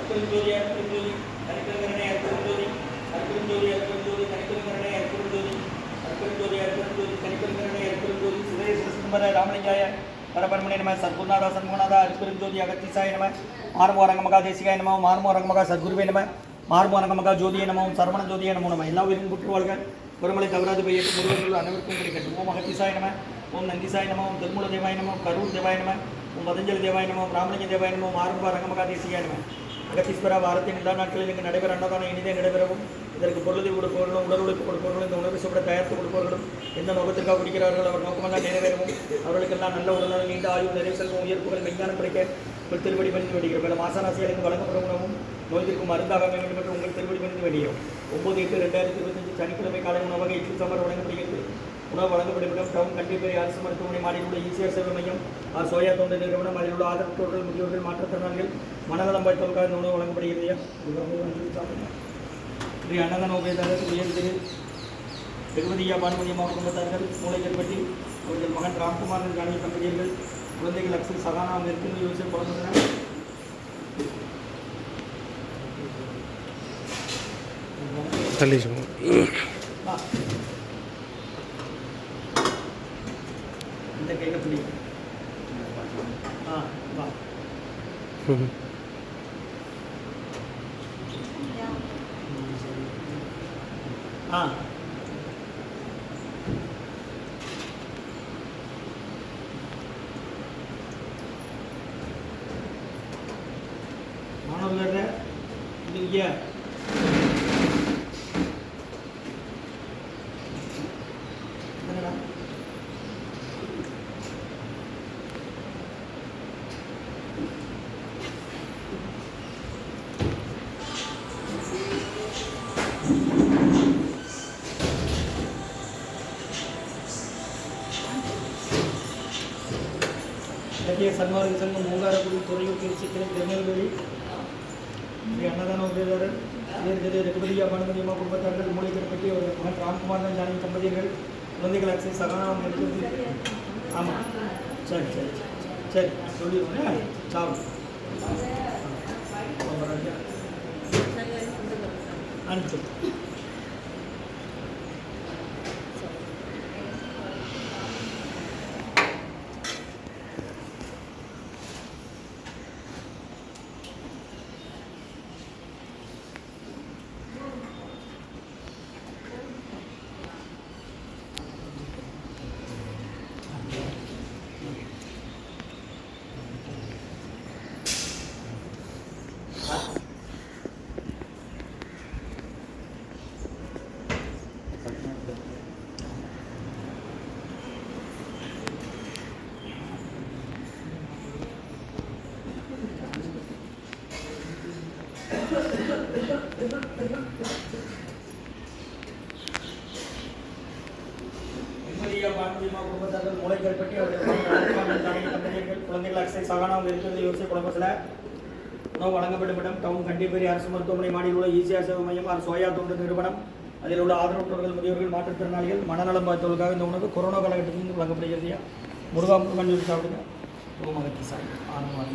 அற்புதஞ்சோதி அற்புதஞ்சோதி தனிப்பெருங்கரணை அற்புதஞ்சோதி அற்புதஞ்சோதி அற்புதஞ்சோதி தனிப்பெருங்கரணை அற்புதஞ்சோதி அற்புதஞ்சோதி அற்புதஞ்சோதி தனிப்பெருங்கரணை அற்புதஞ்சோதி சுரேஷ சுந்தர ராமலிங்காய பரபரமணே நம சத்குருநாதா சண்முகநாதா அற்புதஞ்சோதி அகத்தீசாய நம மார்மோரங்கமகா தேசிகாய நம மார்மோரங்கமகா சத்குருவே நம மார்மோரங்கமகா ஜோதியை நமவும் சரவண ஜோதியை நமோ நம எல்லா உயிரின் புற்றுவாழ்க பெருமலை தவறாது பெய்யட்டு முருகர்கள் அனைவருக்கும் கிடைக்கட்டும் ஓம் அகத்தீசாய நம ஓம் நந்திசாய நம ஓம் திருமூல தேவாய நம கரூர் தேவாய நம ஓம் பதஞ்சலி தேவாய நம ராமலிங்க தேவாய நம மார்ம ரங்கமகா தேசிகாய நம அகத்தீஸ்வரா வாரத்தின் எல்லா நாட்களில் இங்கு நடைபெற அன்னதானம் இனிதே நடைபெறவும் இதற்கு பொருளை கொடுப்பவர்களும் உடல் உழைப்பு கொடுப்பவர்களும் இந்த உணவு சுவட தயாரித்து கொடுப்பவர்களும் எந்த நோக்கத்திற்காக குடிக்கிறார்கள் அவர் நோக்கமாக நிறைவேறவும் அவர்களுக்கெல்லாம் நல்ல உடல்நலம் நீண்ட ஆய்வு நிறைவு செல்வம் உயர்ப்புகள் விஞ்ஞானம் கிடைக்க உங்கள் திருவடி பணிந்து வேண்டுகிறோம் மேலும் மாசாராசிகளுக்கு வழங்கப்படும் உணவும் நோய்த்திற்கும் மருந்தாக வேண்டும் என்று உங்கள் திருவடி பணிந்து வேண்டுகிறோம் 9/8/2025 சனிக்கிழமை காலை உணவாக இட்லி சாம்பார் வழங்கப்படுகிறது உணவு வழங்கப்படும் டவுன் கண்டிப்பேரி அரசு மருத்துவமனை மாடியில் உள்ள ஈசிஆர் சேவை மையம் ஆர் சோயா தொண்டு நிறுவனம் அதில் உள்ள ஆதரவற்றோர்கள் முதியோர்கள் மாற்றுத்திறனாளிகள் மனநலம் வாய்த்தவர்களுக்காக இந்த உணவு வழங்கப்படுகிறது அன்னதான உபயதாரர் உயர் திரு திருமதியா பானுமதியம்மா குடும்பத்தார்கள் மூளைக்கல்பட்டி அவர்கள் மகன் ராம்குமார் ஜானகி தம்பதியர்கள் குழந்தைகள் அக்ஷய் சகானா நெருக்கடி யோசிச்சு குழந்தைங்க இந்த கையில பிடி வா மாணவர்கள் நீங்க சன்மார்க்க சங்கம் மூங்காரக்குடி துறையூர் திருச்சிக்கிழமை திருநெல்வேலி அன்னதான உதவியாளர் உயர்திரு ரெகுபதியா பானுமதியம்மா குடும்பத்தார்கள் மூளைக்கல்பட்டி அவர்கள் மகன் ராம்குமார் ஜானகி தம்பதியர்கள் குழந்தைகள் அக்ஷய் சகானாவும் எடுத்து ஆமாம் சரி சரி சரி சொல்லிடுவோம் சாப்பிடும் அனுப்பிச்சு குடும்பத்தார்கள் மூளைக்கல்பட்டி அவர்கள் குழந்தைகள் அக்ஷய் சகானாவும் இருக்கிறது யோசிச்சு குழம்பத்தில் உணவு வழங்கப்படும் இடம் டவுன் கண்டிப்பேரி அரசு மருத்துவமனை மாடியில் உள்ள ஈசிஆர் சேவை மையம் ஆர் சோயா தொண்டு நிறுவனம் அதில் உள்ள ஆதரவற்றோர்கள் முதியோர்கள் மாற்றுத்திறனாளிகள் மனநலம் பார்த்தவர்களுக்காக இந்த உணவு கொரோனா காலகட்டத்திலிருந்து வழங்கப்படுகிறது முருகா முருகன் சாப்பிடுங்க ஓம் அகத்தீசாய ஆனந்தம்